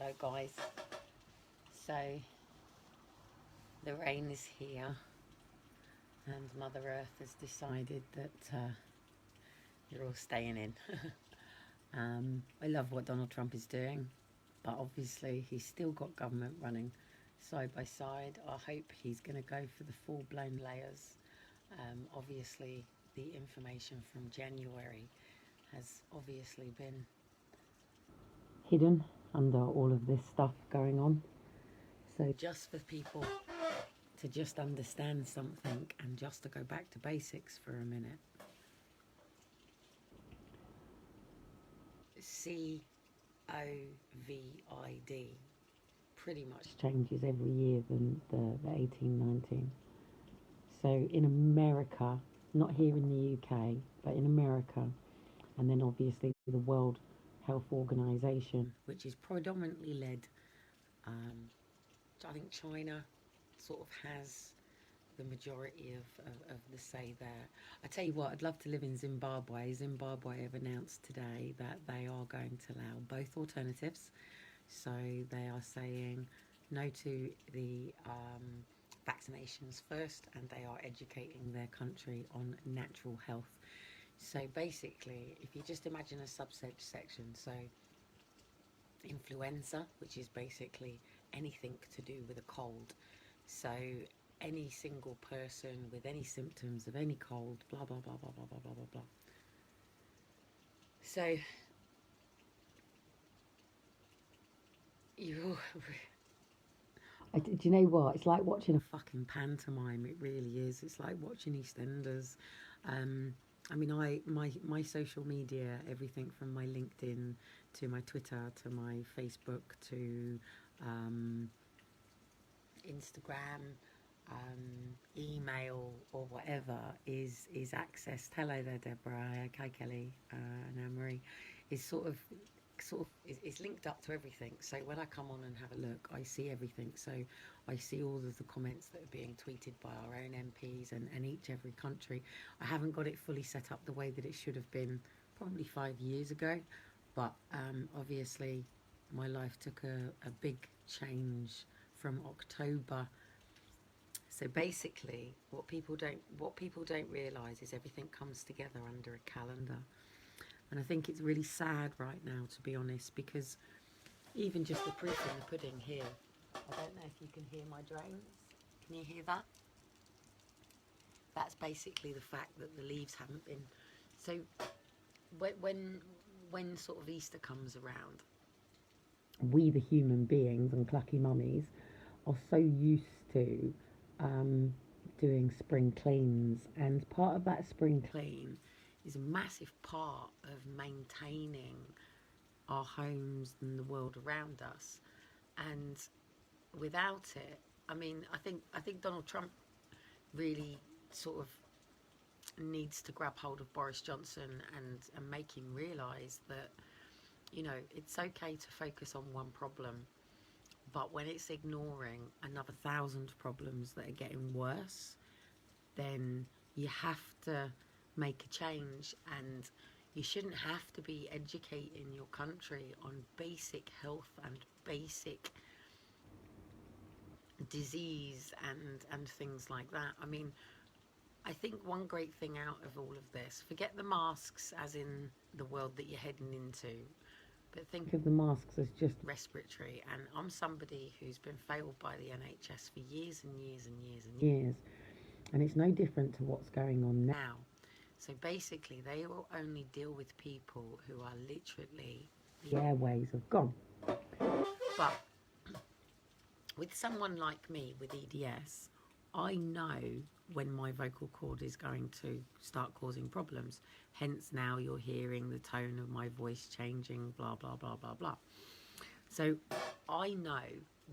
Hello guys. So the rain is here and Mother Earth has decided that you're all staying in. I love what Donald Trump is doing, but obviously he's still got government running side by side. I hope he's going to go for the full-blown layers. Obviously the information from January has obviously been hidden under all of this stuff going on. So just for people to just understand something and just to go back to basics for a minute. COVID pretty much changes every year than the 1819. So in America, not here in the UK, but in America, and then obviously the World Health Organization, which is predominantly led, I think China sort of has the majority of the say there. I tell you what, I'd love to live in Zimbabwe. Zimbabwe have announced today that they are going to allow both alternatives. So they are saying no to the vaccinations first, and they are educating their country on natural health. So basically, if you just imagine a subsection, so influenza, which is basically anything to do with a cold. So any single person with any symptoms of any cold, blah, blah, blah, blah, blah, blah, blah, blah, blah. So you... Do you know what? It's like watching a fucking pantomime. It really is. It's like watching EastEnders. I mean, my social media, everything from my LinkedIn to my Twitter to my Facebook to Instagram, email or whatever is accessed. Hello there, Deborah. Hi, Kelly, and Anne Marie. Is sort of is linked up to everything. So when I come on and have a look, I see everything. So I see all of the comments that are being tweeted by our own MPs and every country. I haven't got it fully set up the way that it should have been probably 5 years ago, but obviously my life took a big change from October. So basically, what people don't realise is everything comes together under a calendar. And I think it's really sad right now, to be honest, because even just the proof in the pudding here. I don't know if you can hear my drones. Can you hear that? That's basically the fact that the leaves haven't been. So when sort of Easter comes around, we the human beings and clucky mummies are so used to doing spring cleans, and part of that spring clean is a massive part of maintaining our homes and the world around us. And without it, I mean, I think Donald Trump really sort of needs to grab hold of Boris Johnson and make him realise that, you know, it's okay to focus on one problem, but when it's ignoring another 1,000 problems that are getting worse, then you have to make a change. And you shouldn't have to be educating your country on basic health and basic disease and things like that. I mean, I think one great thing out of all of this, forget the masks as in the world that you're heading into, but think of the masks as just respiratory. And I'm somebody who's been failed by the NHS for years and years and years and years. And it's no different to what's going on now. So basically, they will only deal with people who are literally, the airways have gone. But with someone like me with EDS, I know when my vocal cord is going to start causing problems. Hence now you're hearing the tone of my voice changing, blah, blah, blah, blah, blah. So I know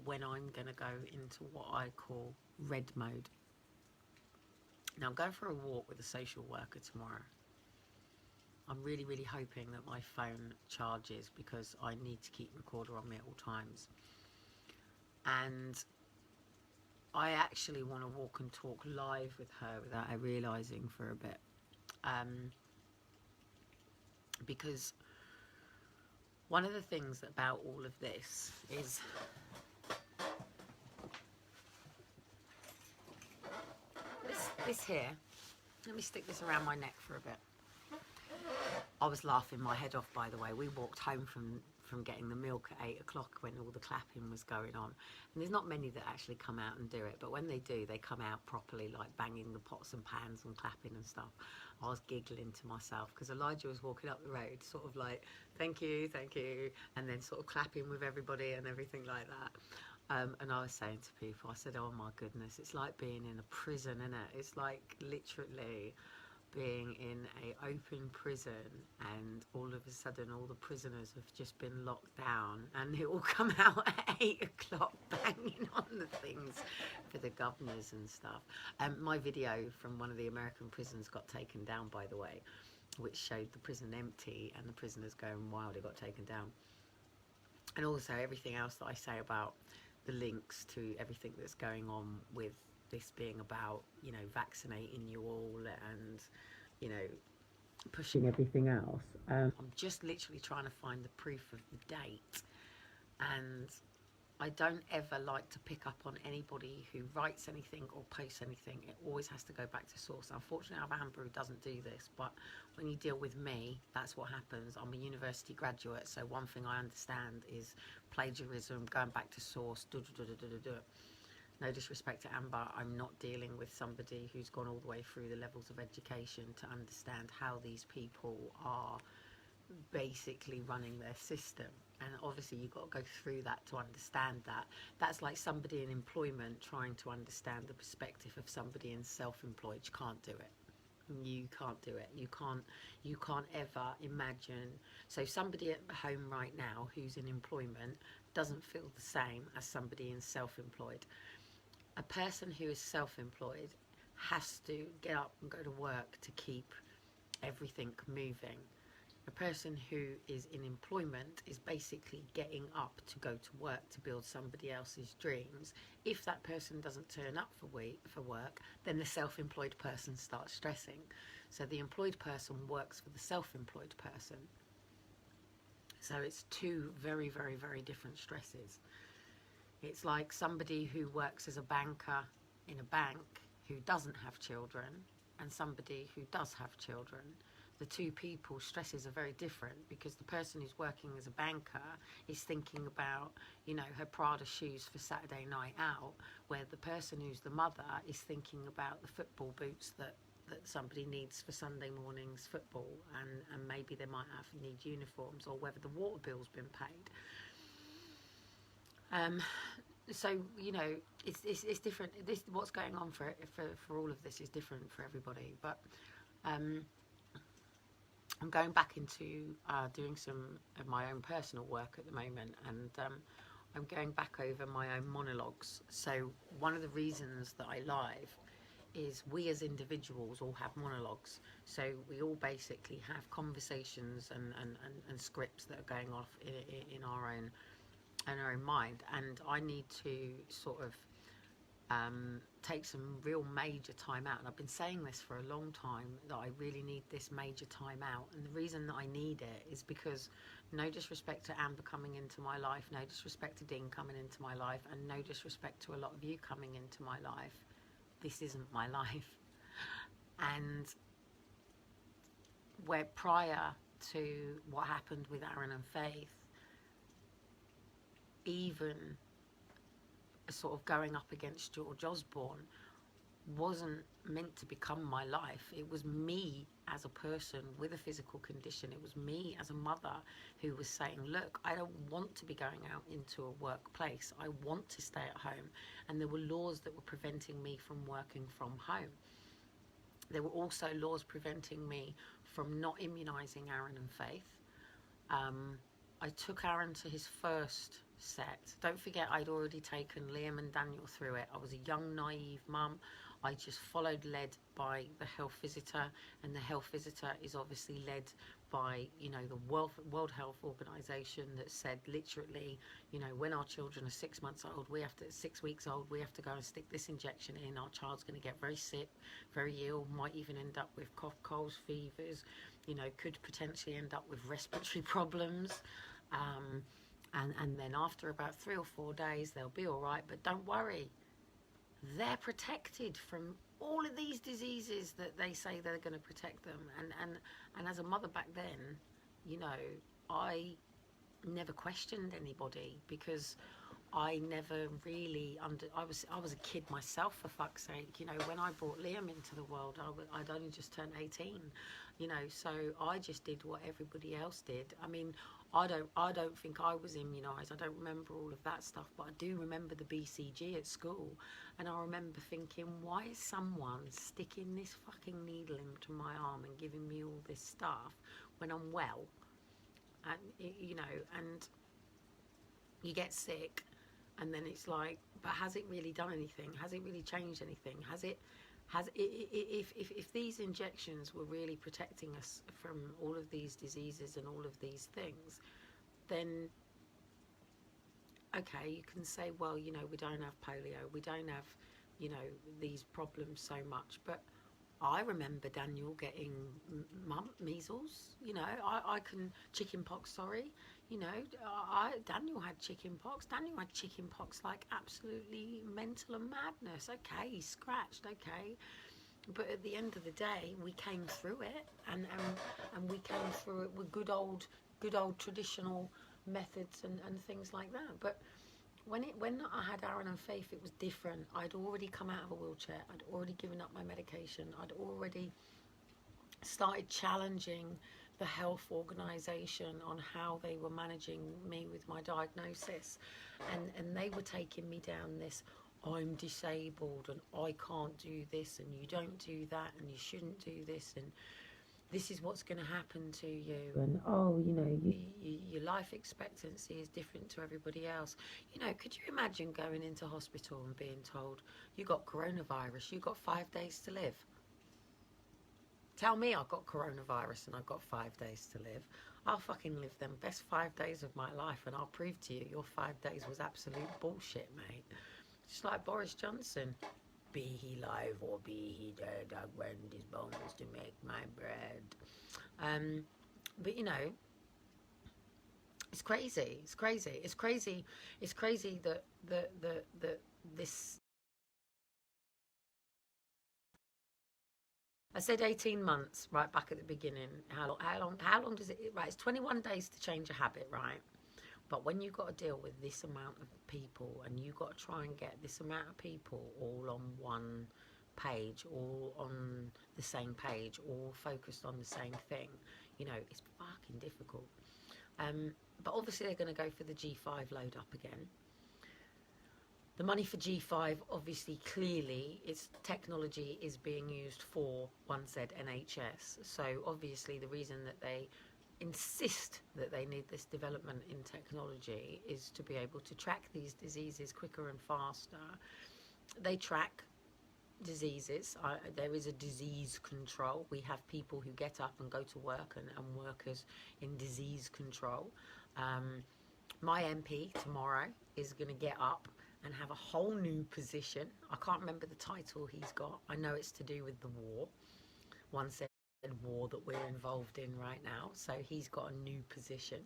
when I'm going to go into what I call red mode. Now I'm going for a walk with a social worker tomorrow. I'm really, really hoping that my phone charges because I need to keep recorder on me at all times. And I actually want to walk and talk live with her without her realising for a bit. Because One of the things about all of this is this here. Let me stick this around my neck for a bit. I was laughing my head off, by the way. We walked home from getting the milk at 8 o'clock when all the clapping was going on. And there's not many that actually come out and do it, but when they do, they come out properly, like banging the pots and pans and clapping and stuff. I was giggling to myself because Elijah was walking up the road, sort of like, thank you, and then sort of clapping with everybody and everything like that. And I was saying to people, I said, oh my goodness, it's like being in a prison, isn't it? It's like literally being in a open prison, and all of a sudden all the prisoners have just been locked down and they all come out at 8 o'clock banging on the things for the governors and stuff. My video from one of the American prisons got taken down, by the way, which showed the prison empty and the prisoners going wild. It got taken down. And also everything else that I say about the links to everything that's going on with this being about, you know, vaccinating you all and, you know, pushing everything else. I'm just literally trying to find the proof of the date, and I don't ever like to pick up on anybody who writes anything or posts anything. It always has to go back to source. Unfortunately, our Amber doesn't do this, but when you deal with me, that's what happens. I'm a university graduate, so one thing I understand is plagiarism, going back to source, No disrespect to Amber, I'm not dealing with somebody who's gone all the way through the levels of education to understand how these people are basically running their system. And obviously you've got to go through that to understand that. That's like somebody in employment trying to understand the perspective of somebody in self-employed. You can't do it. You can't do it. You can't ever imagine. So somebody at home right now who's in employment doesn't feel the same as somebody in self-employed. A person who is self-employed has to get up and go to work to keep everything moving. A person who is in employment is basically getting up to go to work to build somebody else's dreams. If that person doesn't turn up for work, then the self-employed person starts stressing. So the employed person works for the self-employed person. So it's two very, very, very different stresses. It's like somebody who works as a banker in a bank who doesn't have children and somebody who does have children. The two people's stresses are very different, because the person who's working as a banker is thinking about, you know, her Prada shoes for Saturday night out, where the person who's the mother is thinking about the football boots that somebody needs for Sunday morning's football, and maybe they might need uniforms, or whether the water bill's been paid. So, you know, it's different. What's going on for all of this is different for everybody. But I'm going back into doing some of my own personal work at the moment, and I'm going back over my own monologues. So one of the reasons that I live is we as individuals all have monologues. So we all basically have conversations and scripts that are going off in our own mind, and I need to sort of take some real major time out. And I've been saying this for a long time, that I really need this major time out. And the reason that I need it is because, no disrespect to Amber coming into my life, no disrespect to Dean coming into my life, and no disrespect to a lot of you coming into my life, this isn't my life. And where prior to what happened with Aaron and Faith, even sort of going up against George Osborne wasn't meant to become my life. It was me as a person with a physical condition. It was me as a mother who was saying, look, I don't want to be going out into a workplace. I want to stay at home. And there were laws that were preventing me from working from home. There were also laws preventing me from not immunising Aaron and Faith. I took Aaron to his first set. Don't forget, I'd already taken Liam and Daniel through it. I was a young, naive mum. I just followed, led by the health visitor, and the health visitor is obviously led by, you know, the World Health Organization, that said literally, you know, when our children are 6 months old, 6 weeks old, we have to go and stick this injection in. Our child's going to get very sick, very ill, might even end up with cough, colds, fevers, you know, could potentially end up with respiratory problems. And then after about 3 or 4 days, they'll be all right. But don't worry, they're protected from all of these diseases that they say they're going to protect them. And as a mother back then, you know, I never questioned anybody because I never really I was a kid myself, for fuck's sake. You know, when I brought Liam into the world, I'd only just turned 18. You know, so I just did what everybody else did. I mean, I don't think I was immunised. I don't remember all of that stuff, but I do remember the BCG at school, and I remember thinking, why is someone sticking this fucking needle into my arm and giving me all this stuff when I'm well? And you know, and you get sick, and then it's like, but has it really done anything? Has it really changed anything? If these injections were really protecting us from all of these diseases and all of these things, then okay, you can say, well, you know, we don't have polio, we don't have, you know, these problems so much, but I remember Daniel getting measles. You know, I can chicken pox. Sorry, you know, Daniel had chicken pox. Daniel had chicken pox like absolutely mental and madness. Okay, he scratched. Okay, but at the end of the day, we came through it, and we came through it with good old traditional methods and things like that. But when I had Aaron and Faith, it was different. I'd already come out of a wheelchair. I'd already given up my medication. I'd already started challenging the health organisation on how they were managing me with my diagnosis, and they were taking me down this, I'm disabled and I can't do this and you don't do that and you shouldn't do this and this is what's going to happen to you, and oh, you know, your life expectancy is different to everybody else. You know, could you imagine going into hospital and being told you got coronavirus, you got 5 days to live? Tell me I've got coronavirus and I've got 5 days to live. I'll fucking live them best 5 days of my life, and I'll prove to you your 5 days was absolute bullshit, mate. Just like Boris Johnson. Be he live or be he dead, I rend his bones to make my bread. But you know, it's crazy. It's crazy. It's crazy. It's crazy that this. I said 18 months right back at the beginning. How long does it? Right, it's 21 days to change a habit, right? But when you've got to deal with this amount of people and you've got to try and get this amount of people all on one page, all on the same page, all focused on the same thing, you know, it's fucking difficult. But obviously they're going to go for the G5 load up again. The money for G5, obviously, clearly, its technology is being used for, one said, NHS. So obviously the reason that they insist that they need this development in technology is to be able to track these diseases quicker and faster. They track diseases. There is a disease control. We have people who get up and go to work and workers in disease control. My MP tomorrow is going to get up and have a whole new position. I can't remember the title he's got. I know it's to do with the war. One said war that we're involved in right now, so he's got a new position.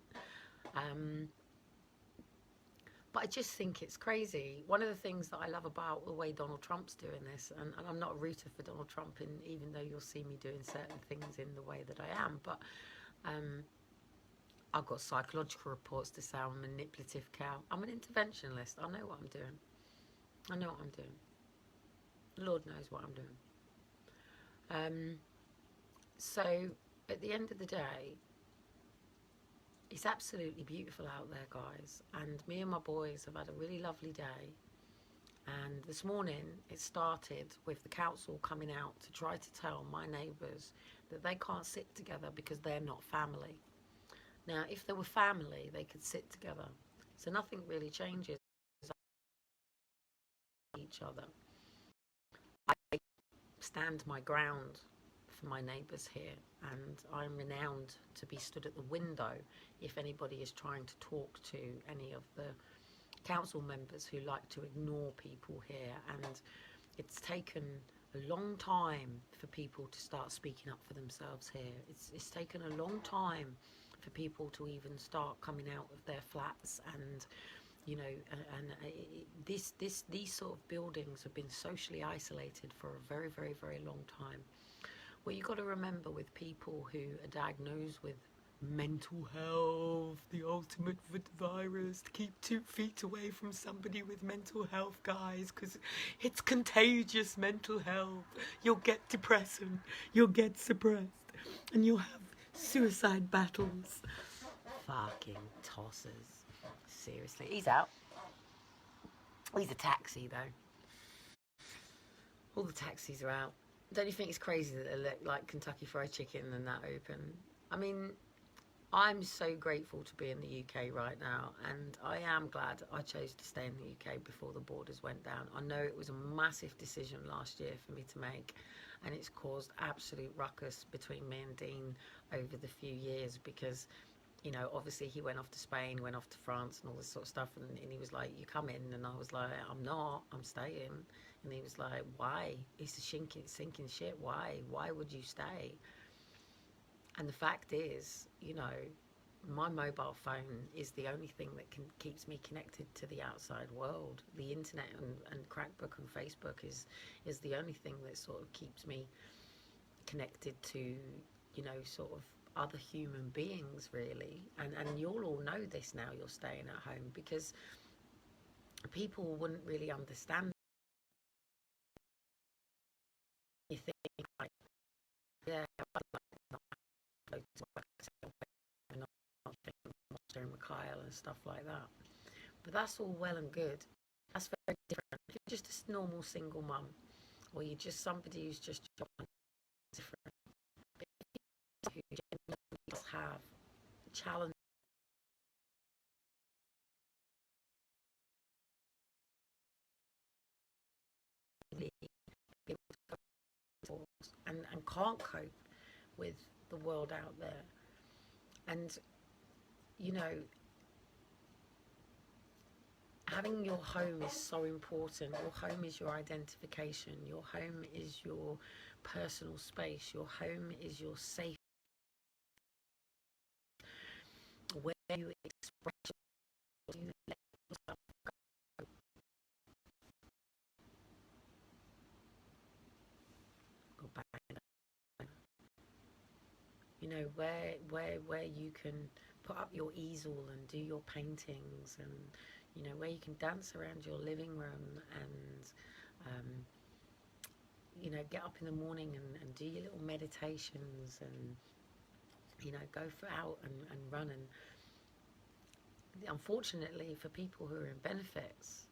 But I just think it's crazy. One of the things that I love about the way Donald Trump's doing this, and I'm not a rooter for Donald Trump, even though you'll see me doing certain things in the way that I am, but I've got psychological reports to say I'm a manipulative cow. I'm an interventionist. I know what I'm doing. I know what I'm doing. The Lord knows what I'm doing. So at the end of the day, it's absolutely beautiful out there, guys. And me and my boys have had a really lovely day. And this morning it started with the council coming out to try to tell my neighbours that they can't sit together because they're not family. Now, if they were family, they could sit together. So nothing really changes each other. I stand my ground for my neighbours here, and I'm renowned to be stood at the window if anybody is trying to talk to any of the council members who like to ignore people here. And it's taken a long time for people to start speaking up for themselves here. It's taken a long time for people to even start coming out of their flats, and you know, these sort of buildings have been socially isolated for a very, very, very long time. What you got to remember with people who are diagnosed with mental health, the ultimate virus, to keep 2 feet away from somebody with mental health, guys, because it's contagious. Mental health, you'll get depression, you'll get suppressed, and you'll have suicide battles. Fucking tossers. Seriously, he's out. He's a taxi though. All the taxis are out. Don't you think it's crazy that they look like Kentucky Fried Chicken and that open? I mean, I'm so grateful to be in the UK right now, and I am glad I chose to stay in the UK before the borders went down. I know it was a massive decision last year for me to make, and it's caused absolute ruckus between me and Dean over the few years because, you know, obviously he went off to Spain, went off to France and all this sort of stuff, and he was like, you come in, and I was like, I'm not, I'm staying. And he was like, why? It's a sinking ship. Why would you stay? And the fact is, you know, my mobile phone is the only thing that keeps me connected to the outside world. The internet and Crackbook and Facebook is the only thing that sort of keeps me connected to, you know, sort of other human beings, really. And you'll all know this now, you're staying at home, because people wouldn't really understand. You think, like, yeah, I'd like not go to work and not Monster and Mikhail and stuff like that. But that's all well and good. That's very different. If you're just a normal single mum, or you're just somebody who's just different, who genuinely have challenges and can't cope with the world out there. And, you know, having your home is so important. Your home is your identification. Your home is your personal space. Your home is your safe, where you express, you let yourself go back. You know, where you can put up your easel and do your paintings, and you know, where you can dance around your living room, and you know, get up in the morning and do your little meditations, and you know, go out and run. And unfortunately for people who are in benefits,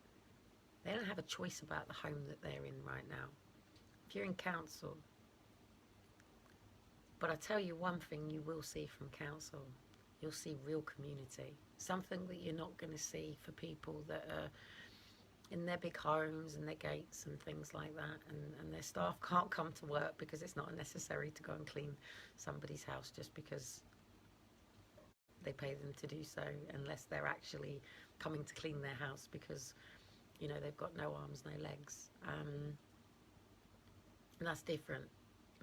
they don't have a choice about the home that they're in right now. If you're in council, but I tell you one thing you will see from council, you'll see real community. Something that you're not going to see for people that are in their big homes and their gates and things like that, and their staff can't come to work because it's not necessary to go and clean somebody's house just because they pay them to do so, unless they're actually coming to clean their house because, you know, they've got no arms, no legs. And that's different.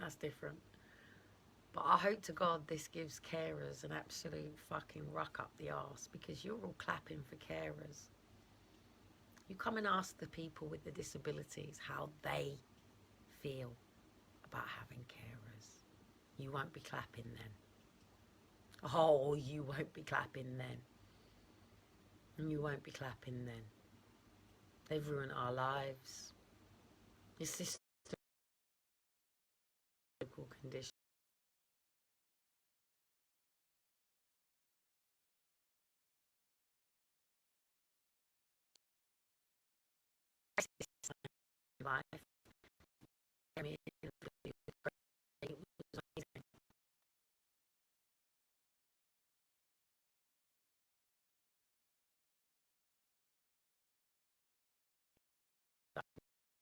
That's different. But I hope to God this gives carers an absolute fucking ruck up the arse, because you're all clapping for carers. You come and ask the people with the disabilities how they feel about having carers. You won't be clapping then. Oh, you won't be clapping then. And you won't be clapping then. They've ruined our lives. It's this local condition. Life. I mean, it was amazing.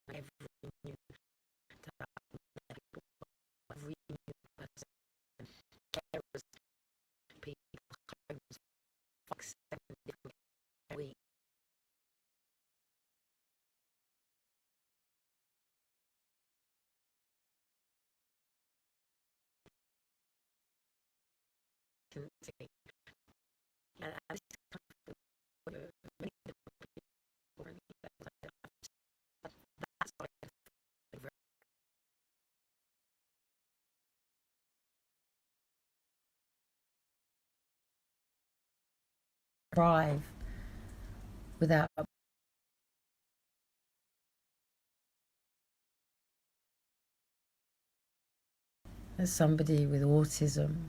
Every new every new person, carers, people, homes, like 7 different weeks. consistency. And this is kind of many people really that's what I thrive without as somebody with autism